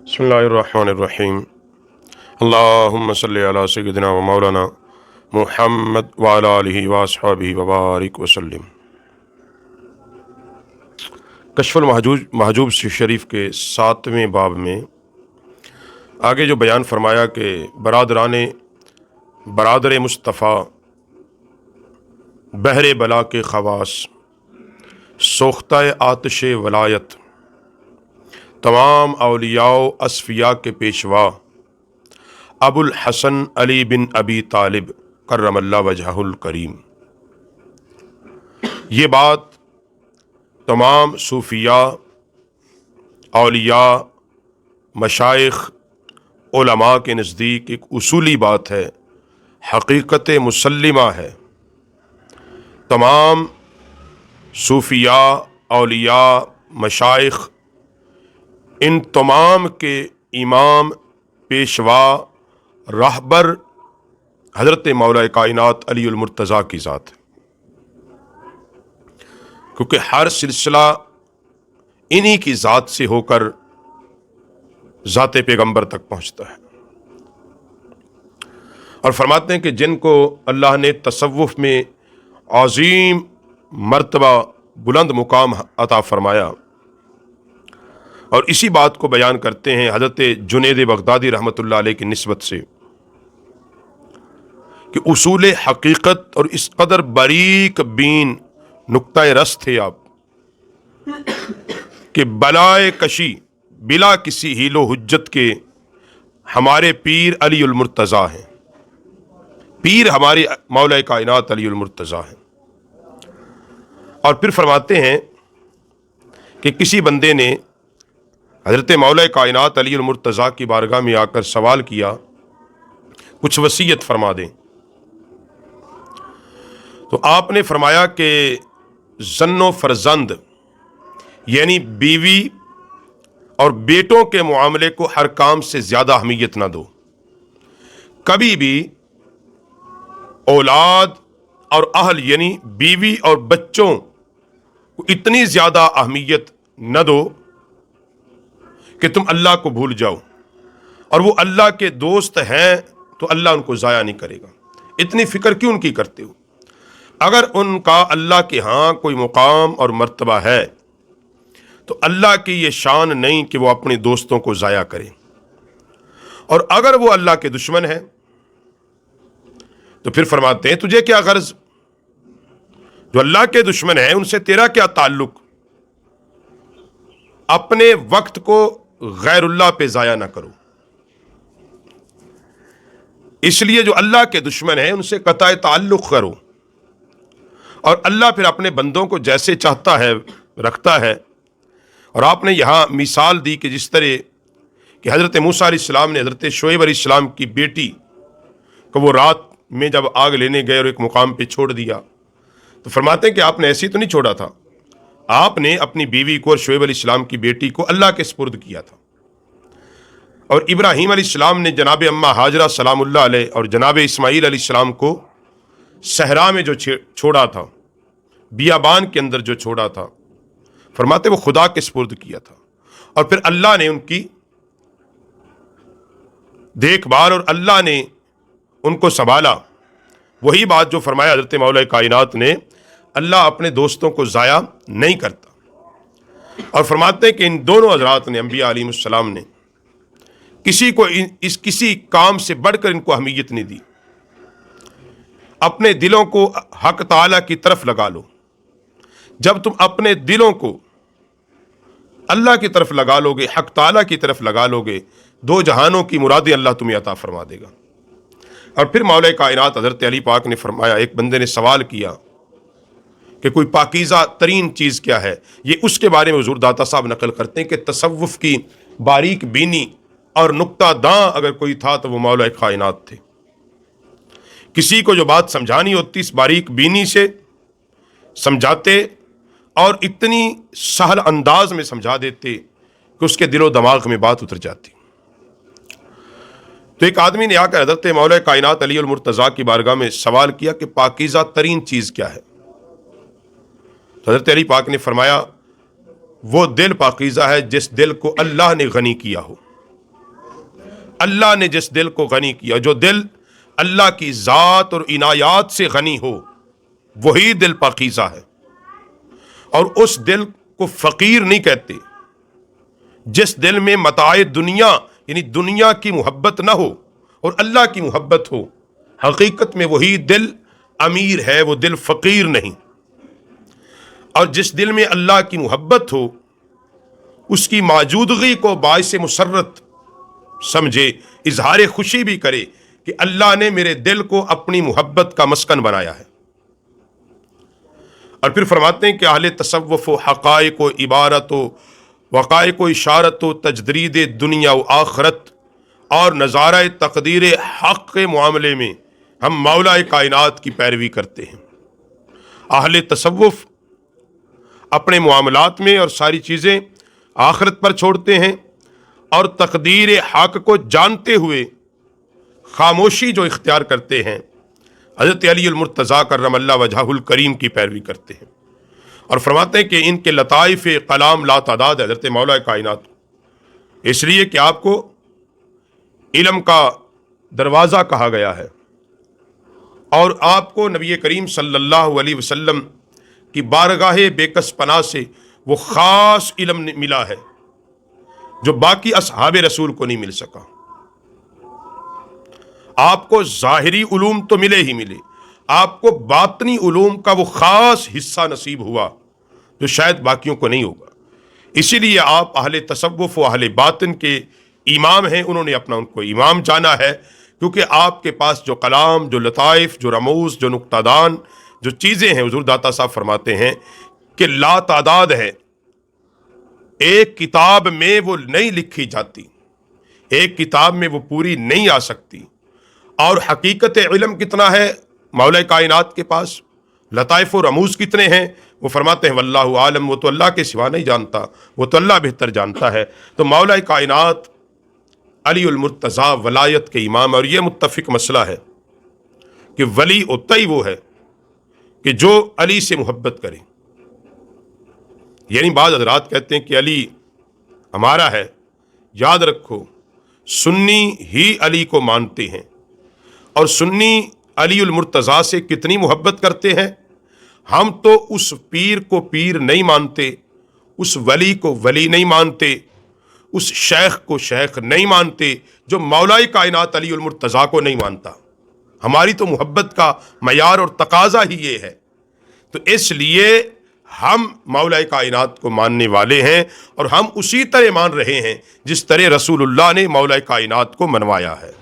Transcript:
بسم اللہ الرحمن الرحیم اللہم صلی علی سیدنا و مولانا محمد وعلی آلہ واصحابہ وبارک وسلم۔ کشف المحجوب شریف کے 7ویں باب میں آگے جو بیان فرمایا کہ برادر مصطفیٰ بحر بلا کے خواص، سوختہ آتش ولایت، تمام اولیاء و اصفیاء کے پیشوا ابو الحسن علی بن ابی طالب کرم اللہ وجہہ الکریم، یہ بات تمام صوفیاء، اولیاء، مشائخ، علماء کے نزدیک ایک اصولی بات ہے، حقیقت مسلمہ ہے۔ تمام صوفیاء، اولیاء، مشائخ، ان تمام کے امام، پیشوا، راہبر حضرت مولا کائنات علی المرتضیٰ کی ذات ہے، کیونکہ ہر سلسلہ انہی کی ذات سے ہو کر ذات پیغمبر تک پہنچتا ہے۔ اور فرماتے ہیں کہ جن کو اللہ نے تصوف میں عظیم مرتبہ، بلند مقام عطا فرمایا، اور اسی بات کو بیان کرتے ہیں حضرت جنید بغدادی رحمۃ اللہ علیہ کی نسبت سے کہ اصول حقیقت اور اس قدر باریک بین نقطہ رس تھے آپ کہ بلائے کشی بلا کسی حیل و حجت کے ہمارے پیر علی المرتضیٰ ہیں، پیر ہمارے مولا کائنات علی المرتضیٰ ہیں۔ اور پھر فرماتے ہیں کہ کسی بندے نے حضرت مولا کائنات علی المرتضیٰ کی بارگاہ میں آ کر سوال کیا، کچھ وصیت فرما دیں، تو آپ نے فرمایا کہ زن و فرزند یعنی بیوی اور بیٹوں کے معاملے کو ہر کام سے زیادہ اہمیت نہ دو، کبھی بھی اولاد اور اہل یعنی بیوی اور بچوں کو اتنی زیادہ اہمیت نہ دو کہ تم اللہ کو بھول جاؤ، اور وہ اللہ کے دوست ہیں تو اللہ ان کو ضائع نہیں کرے گا۔ اتنی فکر کیوں ان کی کرتے ہو؟ اگر ان کا اللہ کے ہاں کوئی مقام اور مرتبہ ہے تو اللہ کی یہ شان نہیں کہ وہ اپنے دوستوں کو ضائع کرے، اور اگر وہ اللہ کے دشمن ہیں تو پھر فرماتے ہیں تجھے کیا غرض؟ جو اللہ کے دشمن ہیں ان سے تیرا کیا تعلق؟ اپنے وقت کو غیر اللہ پہ ضائع نہ کرو، اس لیے جو اللہ کے دشمن ہیں ان سے قطع تعلق کرو، اور اللہ پھر اپنے بندوں کو جیسے چاہتا ہے رکھتا ہے۔ اور آپ نے یہاں مثال دی کہ جس طرح کہ حضرت موسیٰ علیہ السلام نے حضرت شعیب علیہ السلام کی بیٹی کو وہ رات میں جب آگ لینے گئے اور ایک مقام پہ چھوڑ دیا، تو فرماتے ہیں کہ آپ نے ایسے ہی تو نہیں چھوڑا تھا، آپ نے اپنی بیوی کو اور شعیب علیہ السلام کی بیٹی کو اللہ کے سپرد کیا تھا۔ اور ابراہیم علیہ السلام نے جناب اماں ہاجرہ سلام اللہ علیہ اور جناب اسماعیل علیہ السلام کو صحرا میں جو چھوڑا تھا، بیابان کے اندر جو چھوڑا تھا، فرماتے وہ خدا کے سپرد کیا تھا، اور پھر اللہ نے ان کی دیکھ بھال اور اللہ نے ان کو سنبھالا۔ وہی بات جو فرمایا حضرت مولا کائنات نے، اللہ اپنے دوستوں کو ضائع نہیں کرتا۔ اور فرماتے ہیں کہ ان دونوں حضرات نے، انبیاء علیہ السلام نے، کسی کو اس کسی کام سے بڑھ کر ان کو اہمیت نہیں دی۔ اپنے دلوں کو حق تعالیٰ کی طرف لگا لو، جب تم اپنے دلوں کو اللہ کی طرف لگا لو گے، حق تعالیٰ کی طرف لگا لو گے، دو جہانوں کی مرادیں اللہ تمہیں عطا فرما دے گا۔ اور پھر مولا کائنات حضرت علی پاک نے فرمایا، ایک بندے نے سوال کیا کہ کوئی پاکیزہ ترین چیز کیا ہے؟ یہ اس کے بارے میں حضور داتا صاحب نقل کرتے ہیں کہ تصوف کی باریک بینی اور نقطہ داں اگر کوئی تھا تو وہ مولا کائنات تھے۔ کسی کو جو بات سمجھانی ہوتی اس باریک بینی سے سمجھاتے، اور اتنی سہل انداز میں سمجھا دیتے کہ اس کے دل و دماغ میں بات اتر جاتی۔ تو ایک آدمی نے آ کر حضرت مولا کائنات علی المرتضیٰ کی بارگاہ میں سوال کیا کہ پاکیزہ ترین چیز کیا ہے؟ تو حضرت علی پاک نے فرمایا وہ دل پاکیزہ ہے جس دل کو اللہ نے غنی کیا ہو، اللہ نے جس دل کو غنی کیا، جو دل اللہ کی ذات اور عنایات سے غنی ہو، وہی دل پاکیزہ ہے، اور اس دل کو فقیر نہیں کہتے۔ جس دل میں متاع دنیا یعنی دنیا کی محبت نہ ہو اور اللہ کی محبت ہو، حقیقت میں وہی دل امیر ہے، وہ دل فقیر نہیں۔ اور جس دل میں اللہ کی محبت ہو، اس کی موجودگی کو باعث مسرت سمجھے، اظہار خوشی بھی کرے کہ اللہ نے میرے دل کو اپنی محبت کا مسکن بنایا ہے۔ اور پھر فرماتے ہیں کہ اہل تصوف و حقائق و عبارت و وقائق و اشارت و تجدید دنیا و آخرت اور نظارہ تقدیر حق کے معاملے میں ہم مولا کائنات کی پیروی کرتے ہیں۔ اہل تصوف اپنے معاملات میں اور ساری چیزیں آخرت پر چھوڑتے ہیں، اور تقدیر حق کو جانتے ہوئے خاموشی جو اختیار کرتے ہیں، حضرت علی المرتضیٰ کرم اللہ وجہہ الکریم کی پیروی کرتے ہیں۔ اور فرماتے ہیں کہ ان کے لطائف کلام لا تعداد ہے حضرت مولا کائنات کو، اس لیے کہ آپ کو علم کا دروازہ کہا گیا ہے، اور آپ کو نبی کریم صلی اللہ علیہ وسلم کی بارگاہ بے کس پناہ سے وہ خاص علم ملا ہے جو باقی اصحاب رسول کو نہیں مل سکا۔ آپ کو ظاہری علوم تو ملے ہی ملے، آپ کو باطنی علوم کا وہ خاص حصہ نصیب ہوا جو شاید باقیوں کو نہیں ہوگا۔ اسی لیے آپ اہل تصوف و اہل باطن کے امام ہیں، انہوں نے اپنا ان کو امام جانا ہے، کیونکہ آپ کے پاس جو کلام، جو لطائف، جو رموز، جو نکتہ دان، جو چیزیں ہیں، حضور داتا صاحب فرماتے ہیں کہ لا تعداد ہے، ایک کتاب میں وہ نہیں لکھی جاتی، ایک کتاب میں وہ پوری نہیں آ سکتی۔ اور حقیقت علم کتنا ہے مولا کائنات کے پاس، لطائف و رموز کتنے ہیں، وہ فرماتے ہیں واللہ عالم، وہ تو اللہ کے سوا نہیں جانتا، وہ تو اللہ بہتر جانتا ہے۔ تو مولا کائنات علی المرتضیٰ ولایت کے امام، اور یہ متفق مسئلہ ہے کہ ولی ہوتا ہی وہ ہے کہ جو علی سے محبت کرے۔ یعنی بعض حضرات کہتے ہیں کہ علی ہمارا ہے، یاد رکھو سنی ہی علی کو مانتے ہیں، اور سنی علی المرتضیٰ سے کتنی محبت کرتے ہیں۔ ہم تو اس پیر کو پیر نہیں مانتے، اس ولی کو ولی نہیں مانتے، اس شیخ کو شیخ نہیں مانتے جو مولا کائنات علی المرتضیٰ کو نہیں مانتا۔ ہماری تو محبت کا معیار اور تقاضا ہی یہ ہے، تو اس لیے ہم مولا کائنات کو ماننے والے ہیں، اور ہم اسی طرح مان رہے ہیں جس طرح رسول اللہ نے مولا کائنات کو منوایا ہے۔